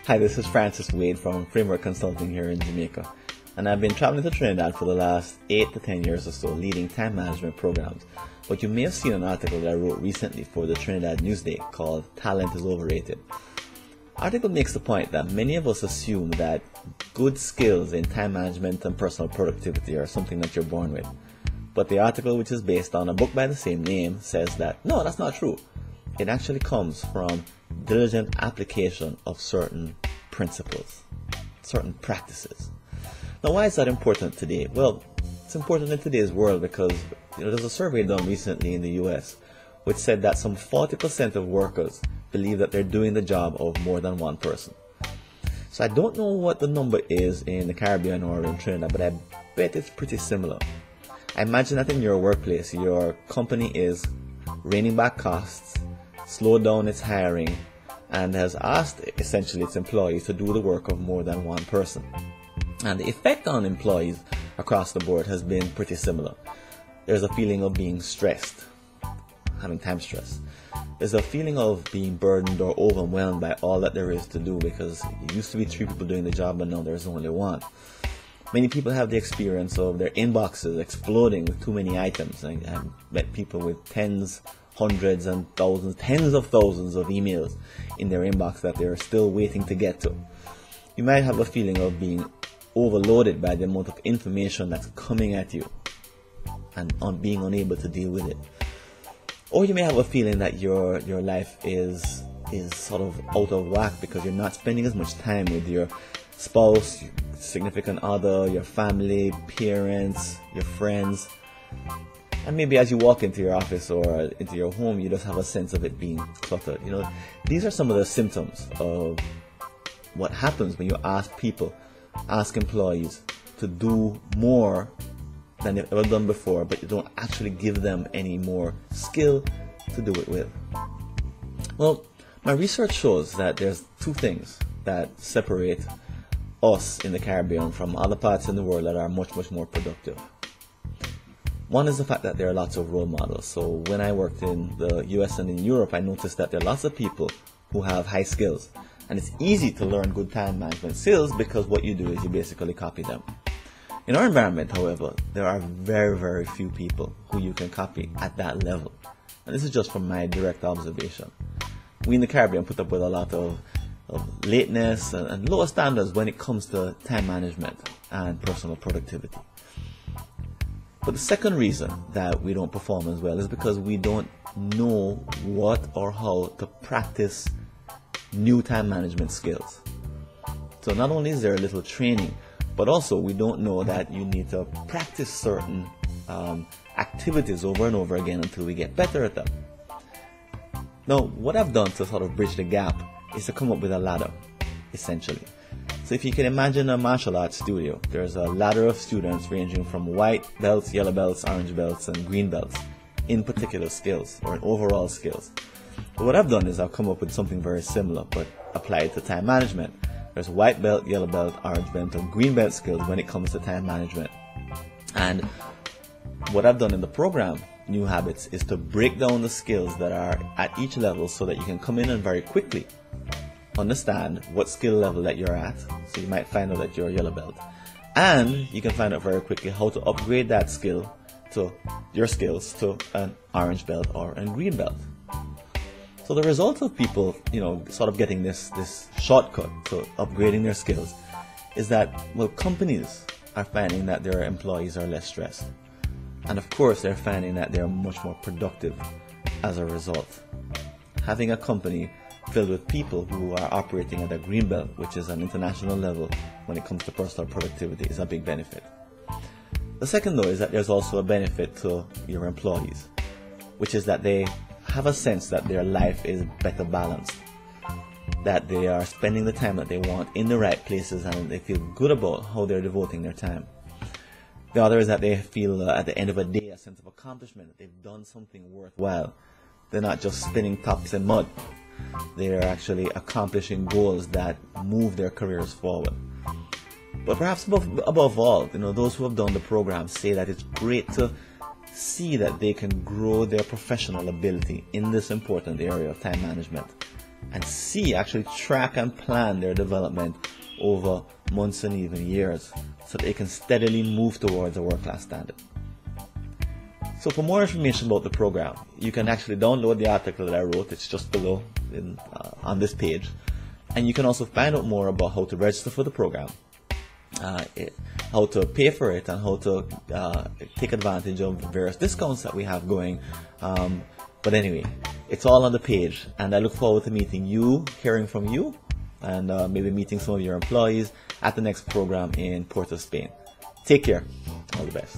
Hi, this is Francis Wade from Framework Consulting here in Jamaica, and I've been traveling to Trinidad for the last 8 to 10 years or so leading time management programs. But you may have seen an article that I wrote recently for the Trinidad Newsday called Talent is Overrated. The article makes the point that many of us assume that good skills in time management and personal productivity are something that you're born with. But the article, which is based on a book by the same name, says that no, that's not true. It actually comes from diligent application of certain principles, certain practices. Now, why is that important today? Well, it's important in today's world because there's a survey done recently in the US which said that some 40% of workers believe that they're doing the job of more than one person. So I don't know what the number is in the Caribbean or in Trinidad, but I bet it's pretty similar. I imagine that in your workplace, your company is reining back costs, slowed down its hiring, and has asked essentially its employees to do the work of more than one person. And the effect on employees across the board has been pretty similar. There's a feeling of being stressed, having time stress. There's a feeling of being burdened or overwhelmed by all that there is to do because it used to be 3 people doing the job, but now there's only 1. Many people have the experience of their inboxes exploding with too many items. I've met people with tens, hundreds and thousands, tens of thousands of emails in their inbox that they're still waiting to get to. You might have a feeling of being overloaded by the amount of information that's coming at you and on being unable to deal with it. Or you may have a feeling that your life is sort of out of whack because you're not spending as much time with your spouse, your significant other, your family, parents, your friends. And maybe as you walk into your office or into your home, you just have a sense of it being cluttered. These are some of the symptoms of what happens when you ask employees to do more than they've ever done before, but you don't actually give them any more skill to do it with. Well, my research shows that there's 2 things that separate us in the Caribbean from other parts in the world that are much, much more productive. One is the fact that there are lots of role models. So when I worked in the US and in Europe, I noticed that there are lots of people who have high skills. And it's easy to learn good time management skills because what you do is you basically copy them. In our environment, however, there are very, very few people who you can copy at that level. And this is just from my direct observation. We in the Caribbean put up with a lot of lateness and lower standards when it comes to time management and personal productivity. But the second reason that we don't perform as well is because we don't know what or how to practice new time management skills. So not only is there a little training, but also we don't know that you need to practice certain activities over and over again until we get better at them. Now, what I've done to sort of bridge the gap is to come up with a ladder, essentially. So if you can imagine a martial arts studio, there's a ladder of students ranging from white belts, yellow belts, orange belts, and green belts in particular skills or in overall skills. But what I've done is I've come up with something very similar but applied to time management. There's white belt, yellow belt, orange belt, and green belt skills when it comes to time management. And what I've done in the program, New Habits, is to break down the skills that are at each level so that you can come in and very quickly understand what skill level that you're at. So you might find out that you're a yellow belt. And you can find out very quickly how to upgrade that skill to your skills to an orange belt or a green belt. So the result of people, sort of getting this shortcut to upgrading their skills is that, well, companies are finding that their employees are less stressed. And of course, they're finding that they're much more productive as a result. Having a company filled with people who are operating at a green belt, which is an international level when it comes to personal productivity, is a big benefit. The second, though, is that there's also a benefit to your employees, which is that they have a sense that their life is better balanced, that they are spending the time that they want in the right places, and they feel good about how they're devoting their time. The other is that they feel at the end of a day a sense of accomplishment, that they've done something worthwhile. They're not just spinning tops in mud. They're actually accomplishing goals that move their careers forward. But perhaps above all, those who have done the program say that it's great to see that they can grow their professional ability in this important area of time management, and actually track and plan their development over months and even years, so they can steadily move towards a world-class standard. So for more information about the program, you can actually download the article that I wrote. It's just below on this page. And you can also find out more about how to register for the program, how to pay for it, and how to take advantage of various discounts that we have going. But anyway, it's all on the page, and I look forward to meeting you, hearing from you, and maybe meeting some of your employees at the next program in Port of Spain. Take care. All the best.